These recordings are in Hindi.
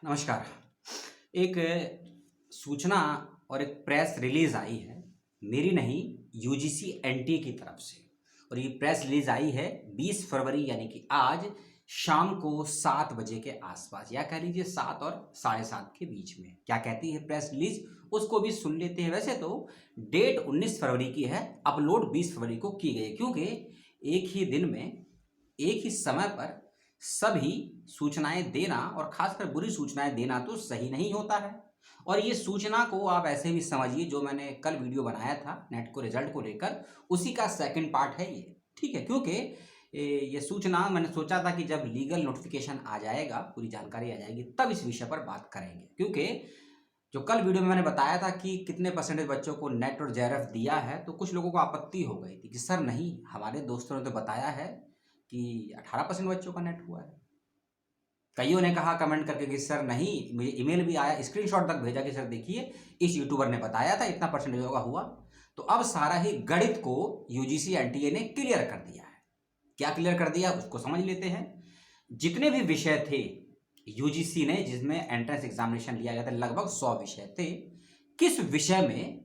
नमस्कार। एक सूचना और एक प्रेस रिलीज आई है, मेरी नहीं, यूजीसी एनटीए की तरफ से। और ये प्रेस रिलीज आई है 20 फरवरी यानी कि आज शाम को 7 बजे के आसपास, या कह लीजिए 7 और 7:30 के बीच में। क्या कहती है प्रेस रिलीज, उसको भी सुन लेते हैं। वैसे तो डेट 19 फरवरी की है, अपलोड 20 फरवरी को की गई, क्योंकि एक ही दिन में एक ही समय पर सभी सूचनाएं देना और खासकर बुरी सूचनाएं देना तो सही नहीं होता है। और ये सूचना को आप ऐसे भी समझिए, जो मैंने कल वीडियो बनाया था नेट को रिजल्ट को लेकर, उसी का सेकंड पार्ट है ये। ठीक है, क्योंकि ये सूचना मैंने सोचा था कि जब लीगल नोटिफिकेशन आ जाएगा, पूरी जानकारी आ जाएगी, तब इस विषय पर बात करेंगे। क्योंकि जो कल वीडियो में मैंने बताया था कि कितने परसेंटेज बच्चों को नेट और जेआरएफ दिया है, तो कुछ लोगों को आपत्ति हो गई थी कि सर नहीं, हमारे दोस्तों ने तो बताया है कि 18% बच्चों का नेट हुआ है। कईयों ने कहा कमेंट करके कि सर नहीं, मुझे ईमेल भी आया, स्क्रीनशॉट तक भेजा कि सर देखिए इस यूट्यूबर ने बताया था इतना परसेंटेज का हुआ। तो अब सारा ही गणित को यूजीसी एनटीए ने क्लियर कर दिया है। क्या क्लियर कर दिया उसको समझ लेते हैं। जितने भी विषय थे यूजीसी ने जिसमें एंट्रेंस एग्जामिनेशन लिया गया था, लगभग 100 विषय थे, किस विषय में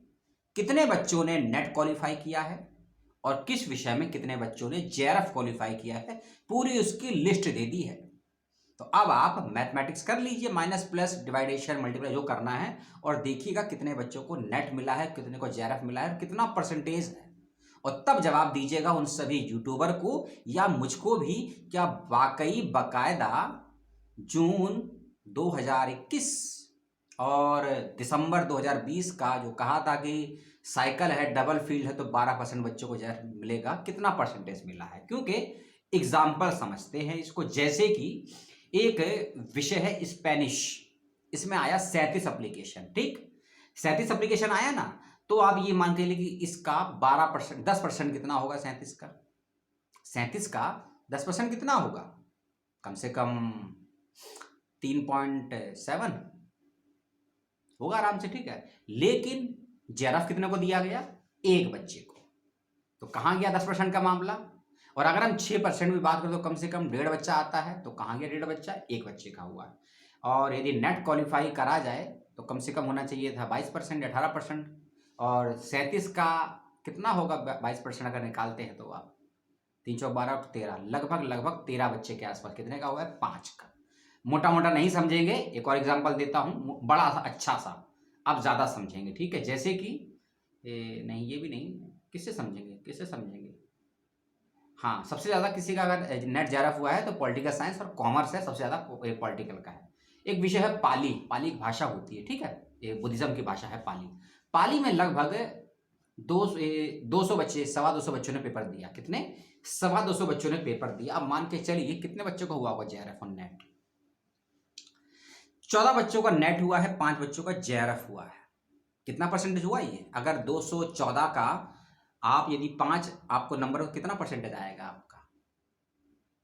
कितने बच्चों ने नेट क्वालिफाई किया है और किस विषय में कितने बच्चों ने जेआरएफ क्वालिफाई किया है, पूरी उसकी लिस्ट दे दी है। तो अब आप मैथमेटिक्स कर लीजिए, माइनस प्लस डिवाइडेशन मल्टीप्लाई जो करना है, और देखिएगा कितने बच्चों को नेट मिला है, कितने को जेआरएफ मिला है, कितना परसेंटेज है। और तब जवाब दीजिएगा उन सभी यूट्यूबर को या मुझको भी, क्या वाकई बाकायदा जून 2021 और दिसंबर 2020 का जो कहा था कि साइकिल है, डबल फील्ड है, तो 12% बच्चों को जेआरएफ मिलेगा, कितना परसेंटेज मिला है। क्योंकि एग्जाम्पल समझते हैं इसको। जैसे कि एक विषय है स्पेनिश, इसमें आया 37 एप्लीकेशन। ठीक, 37 एप्लीकेशन आया ना, तो आप ये मान के लिए कि इसका 12%, 10% कितना होगा 37 का? 37 का 10% कितना होगा? कम से कम 3.7 होगा आराम से। ठीक है, लेकिन जेआरएफ कितने को दिया गया? एक बच्चे को। तो कहां गया 10% का मामला? और अगर हम 6% भी बात करें तो कम से कम 1.5 बच्चा आता है, तो कहां गया 1.5 बच्चा? एक बच्चे का हुआ है। और यदि नेट क्वालिफाई करा जाए तो कम से कम होना चाहिए था 22% या 18%। और 37 का कितना होगा 22% अगर निकालते हैं तो आप 3 चौक 12 13, लगभग 13 बच्चे के आसपास। कितने का हुआ है? 5 का। मोटा मोटा नहीं समझेंगे, एक और एग्जाम्पल देता हूं, बड़ा सा अच्छा सा, आप ज्यादा समझेंगे। ठीक है, जैसे कि नहीं, ये भी नहीं, किससे समझेंगे? हाँ, सबसे ज़्यादा किसी का अगर नेट जेआरएफ हुआ है तो पॉलिटिकल साइंस और कॉमर्स है, सबसे ज़्यादा पॉलिटिकल का है। एक विषय है पाली, पाली एक भाषा होती है। ठीक है, ये बुद्धिज्म की भाषा है पाली। पाली में लगभग 200 बच्चे, 250 बच्चों ने पेपर दिया। कितने? 250 बच्चों ने पेपर दिया। अब मान के चलिए कितने बच्चों का हुआ होगा जेआरएफ और नेट? 14 बच्चों का नेट हुआ है, 5 बच्चों का जेआरएफ हुआ है। कितना परसेंटेज हुआ ये? अगर 214 का आप यदि 5, आपको नंबर कितना परसेंटेज आएगा आपका?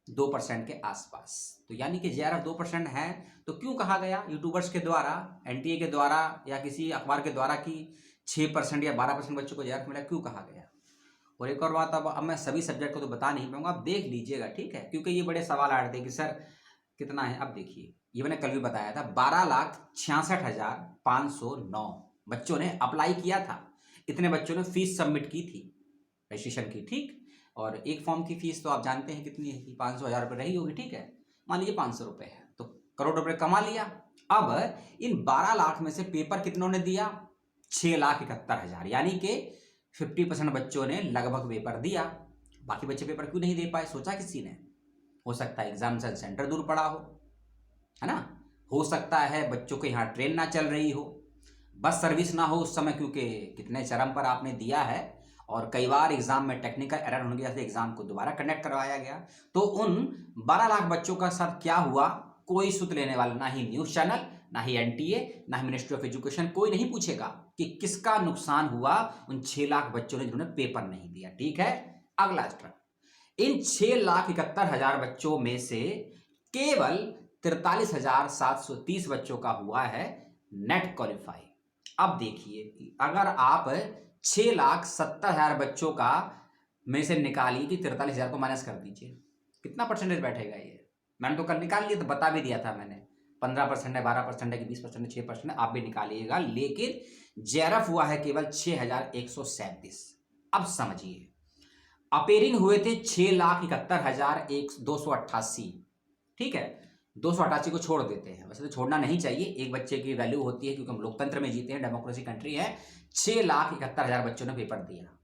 2% के आसपास। तो यानी कि जेआरएफ 2% है। तो क्यों कहा गया यूट्यूबर्स के द्वारा, एनटीए के द्वारा या किसी अखबार के द्वारा कि 6% या 12% बच्चों को जेआरएफ मिला? क्यों कहा गया? और एक और बात, अब मैं सभी सब्जेक्ट को तो बता नहीं पाऊंगा, आप देख लीजिएगा। ठीक है, क्योंकि ये बड़े सवाल आ रहे थे कि सर कितना है। अब देखिए, ये मैंने कल भी बताया था, 12,66,509 बच्चों ने अप्लाई किया था। इतने बच्चों ने फीस सबमिट की थी, रजिस्ट्रेशन की। ठीक, और एक फॉर्म की फीस तो आप जानते हैं कितनी है, 500-1000 रुपये रही होगी। ठीक है, मान लीजिए 500 रुपये है, तो करोड़ रुपये कमा लिया। अब इन 12 लाख में से पेपर कितनों ने दिया? 6,71,000, यानी कि 50% बच्चों ने लगभग पेपर दिया। बाकी बच्चे पेपर क्यों नहीं दे पाए? सोचा किसी ने? हो सकता है एग्जाम सेंटर दूर पड़ा हो, है ना? हो सकता है बच्चों के यहाँ ट्रेन ना चल रही हो, बस सर्विस ना हो उस समय, क्योंकि कितने चरम पर आपने दिया है। और कई बार एग्जाम में टेक्निकल एरर होने की वजह से एग्जाम को दोबारा कंडक्ट करवाया गया। तो उन 12 लाख बच्चों का साथ क्या हुआ, कोई सुध लेने वाला, ना ही न्यूज चैनल, ना ही एनटीए, ना ही मिनिस्ट्री ऑफ एजुकेशन, कोई नहीं पूछेगा कि किसका नुकसान हुआ उन 6 लाख बच्चों ने जिन्होंने पेपर नहीं दिया। ठीक है, अगला स्टेप, इन 6,71,000 बच्चों में से केवल 43,730 बच्चों का हुआ है नेट क्वालिफाई। अब देखिए, अगर आप 6,70,000 बच्चों का में से निकालिए कि 43,000 को माइनस कर दीजिए, कितना परसेंटेज बैठेगा ये? मैंने तो कल निकाल लिया, तो बता भी दिया था मैंने। 15% है, 12% है कि 20% है, 6% है, आप भी निकालिएगा, लेकिन जेआरएफ हुआ है केवल 6,137। अब समझिए, अपेयरिंग हुए थे 6,71,288। ठीक है, 288 को छोड़ देते हैं, वैसे तो छोड़ना नहीं चाहिए, एक बच्चे की वैल्यू होती है क्योंकि हम लोकतंत्र में जीते हैं, डेमोक्रेसी कंट्री है। 6,71,000 बच्चों ने पेपर दिया।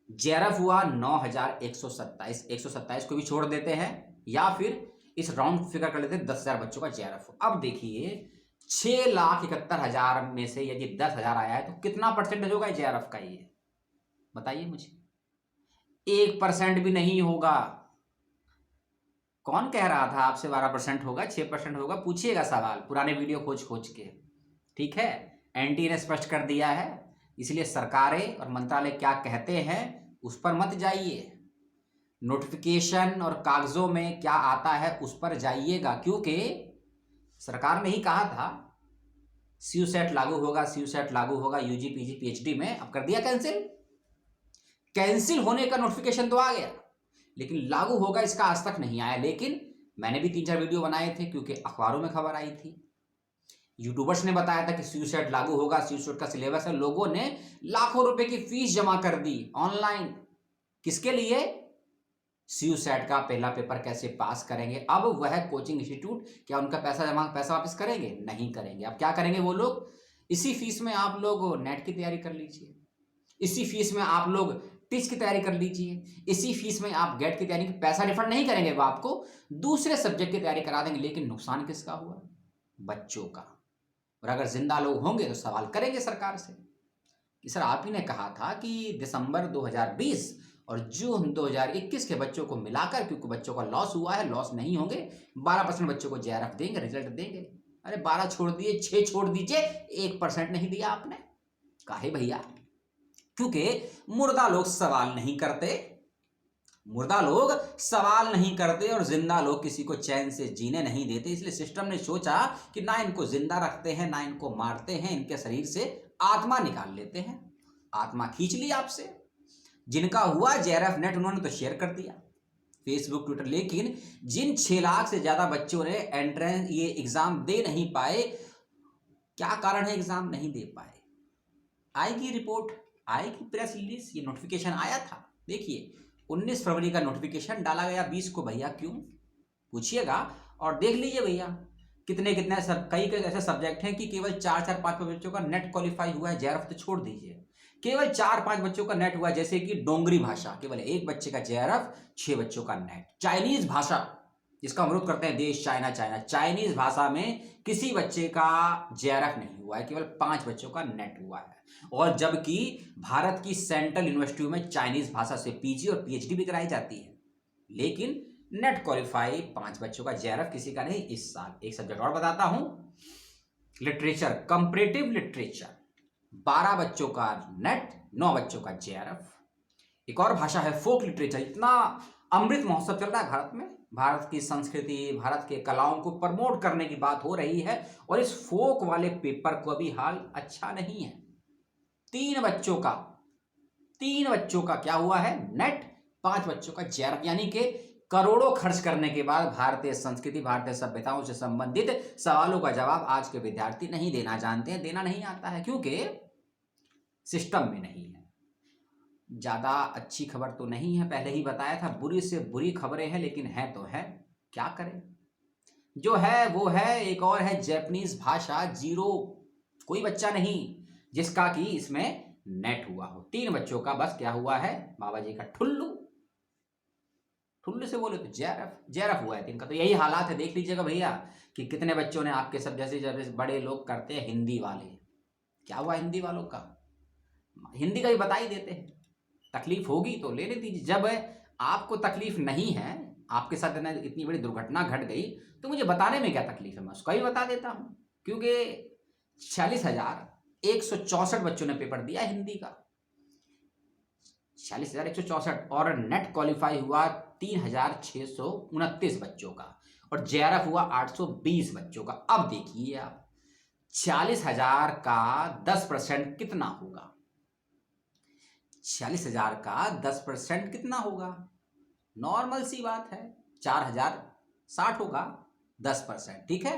जेआरएफ हुआ 9,127, 127 को भी छोड़ देते हैं, या फिर इस राउंड फिगर कर लेते हैं 10,000 बच्चों का जेआरएफ। अब देखिए 6,71,000 में से यदि 10,000 आया है तो कितना परसेंटेज होगा जेआरएफ का, ये बताइए मुझे। 1% भी नहीं होगा। कौन कह रहा था आपसे 12% होगा, 6% होगा? पूछिएगा सवाल पुराने वीडियो खोज खोज के। ठीक है, एनटीए ने स्पष्ट कर दिया है, इसलिए सरकारें और मंत्रालय क्या कहते हैं उस पर मत जाइए, नोटिफिकेशन और कागजों में क्या आता है उस पर जाइएगा, क्योंकि सरकार ने ही कहा था सीयूसेट लागू होगा, सीयूसेट लागू होगा यूजी पीजी पीएचडी में, अब कर दिया कैंसिल। कैंसिल होने का नोटिफिकेशन तो आ गया, लेकिन लागू होगा इसका आज तक नहीं आया। लेकिन मैंने भी 3-4 वीडियो बनाए थे क्योंकि अखबारों में खबर आई थी, यूट्यूबर्स ने बताया था कि सीयूसेट लागू होगा, सीयूसेट का सिलेबस है। लोगों ने लाखों रुपए की फीस जमा कर दी ऑनलाइन, किसके लिए? सीयूसेट का पहला पेपर कैसे पास करेंगे। अब वह कोचिंग इंस्टीट्यूट क्या उनका पैसा वापस करेंगे? नहीं करेंगे। अब क्या करेंगे वो लोग? इसी फीस में आप लोग नेट की तैयारी कर लीजिए, इसी फीस में आप लोग टीच की तैयारी कर लीजिए, इसी फीस में आप गेट की तैयारी, पैसा रिफंड नहीं करेंगे, वो आपको दूसरे सब्जेक्ट की तैयारी करा देंगे। लेकिन नुकसान किसका हुआ? बच्चों का। और अगर जिंदा लोग होंगे तो सवाल करेंगे सरकार से कि सर आप ही ने कहा था कि दिसंबर 2020 और जून 2021 के बच्चों को मिलाकर, क्योंकि बच्चों का लॉस हुआ है, लॉस नहीं होंगे, 12% बच्चों को जेआरएफ देंगे, रिजल्ट देंगे। अरे 12 छोड़ दिए, 6 छोड़ दीजिए, 1% नहीं दिया आपने। काहे भैया? क्योंकि मुर्दा लोग सवाल नहीं करते, मुर्दा लोग सवाल नहीं करते और जिंदा लोग किसी को चैन से जीने नहीं देते। इसलिए सिस्टम ने सोचा कि ना इनको जिंदा रखते हैं, ना इनको मारते हैं, इनके शरीर से आत्मा निकाल लेते हैं। आत्मा खींच ली आपसे। जिनका हुआ जेआरएफ नेट उन्होंने तो शेयर कर दिया फेसबुक ट्विटर, लेकिन जिन 6 लाख से ज्यादा बच्चों ने एंट्रेंस ये एग्जाम दे नहीं पाए, क्या कारण है एग्जाम नहीं दे पाए? आएगी रिपोर्ट, आएगी प्रेस रिलीज, ये नोटिफिकेशन आया था। देखिए 19 फरवरी का नोटिफिकेशन डाला गया 20 को, भैया क्यों पूछिएगा। और देख लीजिए भैया कितने कितने कई ऐसे सब्जेक्ट हैं कि केवल 4-5 बच्चों का नेट क्वालिफाई हुआ है, जेआरएफ तो छोड़ दीजिए, केवल 4-5 बच्चों का नेट हुआ है। जैसे कि डोंगरी भाषा, केवल 1 बच्चे का जेआरएफ, 6 बच्चों का नेट। चाइनीज भाषा, जिसका अनुरोध करते हैं देश चाइना, चाइनीज भाषा में किसी बच्चे का जेआरएफ नहीं हुआ है, केवल 5 बच्चों का नेट हुआ है। और जबकि भारत की सेंट्रल यूनिवर्सिटियों में चाइनीज भाषा से पीजी और पीएचडी भी कराई जाती है, लेकिन नेट क्वालिफाई 5 बच्चों का, जेआरएफ किसी का नहीं इस साल। एक सब्जेक्ट और बताता हूं, लिटरेचर, कंपैरेटिव लिटरेचर, 12 बच्चों का नेट, 9 बच्चों का जेआरएफ। एक और भाषा है फोक लिटरेचर। इतना अमृत महोत्सव चल रहा है भारत में, भारत की संस्कृति, भारत के कलाओं को प्रमोट करने की बात हो रही है, और इस फोक वाले पेपर को अभी हाल अच्छा नहीं है। 3 बच्चों का क्या हुआ है? नेट, 5 बच्चों का जेआरएफ। यानी कि करोड़ों खर्च करने के बाद भारतीय संस्कृति, भारतीय सभ्यताओं से संबंधित सवालों का जवाब आज के विद्यार्थी नहीं देना जानते हैं, देना नहीं आता है, क्योंकि सिस्टम में नहीं है। ज्यादा अच्छी खबर तो नहीं है, पहले ही बताया था, बुरी से बुरी खबरें हैं, लेकिन है तो है, क्या करें, जो है वो है। एक और है जैपनीज भाषा, 0, कोई बच्चा नहीं जिसका कि इसमें नेट हुआ हो। 3 बच्चों का बस क्या हुआ है? बाबा जी का ठुल्लू से बोले तो जेआरएफ हुआ है 3 का। तो यही हालात है, देख लीजिएगा भैया कि कितने बच्चों ने आपके सब जैसे बड़े लोग करते हैं हिंदी वाले, क्या हुआ हिंदी वालों का? हिंदी का भी बता ही देते हैं, तकलीफ होगी तो ले दीजिए। जब आपको तकलीफ नहीं है, आपके साथ इतनी बड़ी दुर्घटना घट गई, तो मुझे बताने में क्या तकलीफ है, मैं उसका ही बता देता हूं। क्योंकि 46,164 बच्चों ने पेपर दिया हिंदी का, 46,164, और नेट क्वालिफाई हुआ 3,629 बच्चों का, और जेआरएफ हुआ 820 बच्चों का। अब देखिए आप, 40,000 का 10% कितना होगा? 40,000 का 10% कितना होगा? नॉर्मल सी बात है, 4,060 होगा 10%, ठीक है।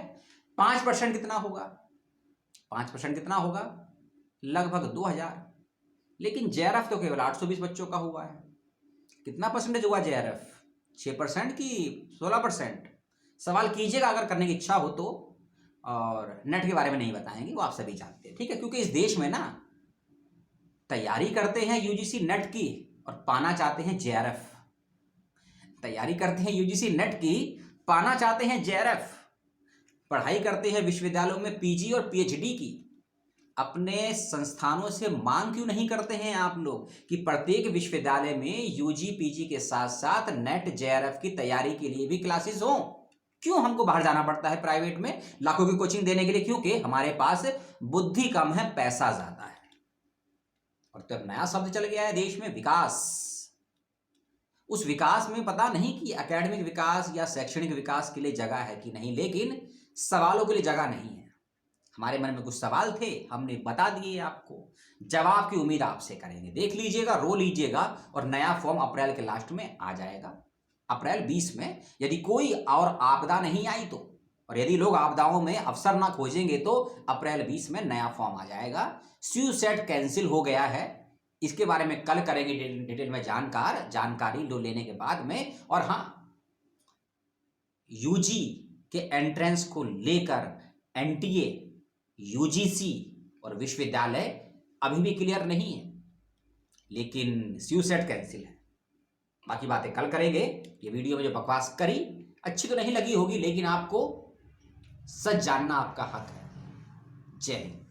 5% कितना होगा? 5% कितना होगा? लगभग 2000। लेकिन जेआरएफ तो केवल 820 बच्चों का हुआ है। कितना परसेंटेज हुआ जेआरएफ? 6% की 16%? सवाल कीजिएगा अगर करने की इच्छा हो तो। और नेट के बारे में नहीं बताएंगे, वो आप सभी जानते हैं, ठीक है? क्योंकि इस देश में ना तैयारी करते हैं यूजीसी नेट की और पाना चाहते हैं जेआरएफ। तैयारी करते हैं यूजीसी नेट की, पाना चाहते हैं जेआरएफ। पढ़ाई करते हैं विश्वविद्यालयों में पीजी और पीएचडी की। अपने संस्थानों से मांग क्यों नहीं करते हैं आप लोग कि प्रत्येक विश्वविद्यालय में यूजी पीजी के साथ साथ नेट जेआरएफ की तैयारी के लिए भी क्लासेस हों? क्यों हमको बाहर जाना पड़ता है प्राइवेट में लाखों की कोचिंग देने के लिए? क्योंकि हमारे पास बुद्धि कम है, पैसा ज्यादा है। और तो नया शब्द चल गया है देश में, विकास। उस विकास में पता नहीं कि एकेडमिक विकास या शैक्षणिक विकास के लिए जगह है कि नहीं, लेकिन सवालों के लिए जगह नहीं है। हमारे मन में कुछ सवाल थे, हमने बता दिए आपको। जवाब की उम्मीद आपसे करेंगे। देख लीजिएगा, रो लीजिएगा, और नया फॉर्म अप्रैल के लास्ट में आ जाएगा, अप्रैल 20 में। यदि कोई और आपदा नहीं आई तो, और यदि लोग आपदाओं में अवसर ना खोजेंगे तो अप्रैल 20 में नया फॉर्म आ जाएगा। स्यूसेट कैंसिल हो गया है, इसके बारे में कल करेंगे डिटेल में जानकारी लो लेने के बाद में। और हाँ, यूजी के एंट्रेंस को लेकर एनटीए, यूजीसी और विश्वविद्यालय अभी भी क्लियर नहीं है, लेकिन स्यूसेट कैंसिल है। बाकी बातें कल करेंगे। ये वीडियो में जो बकवास करी अच्छी तो नहीं लगी होगी, लेकिन आपको सच जानना आपका हक है। जय हिंद।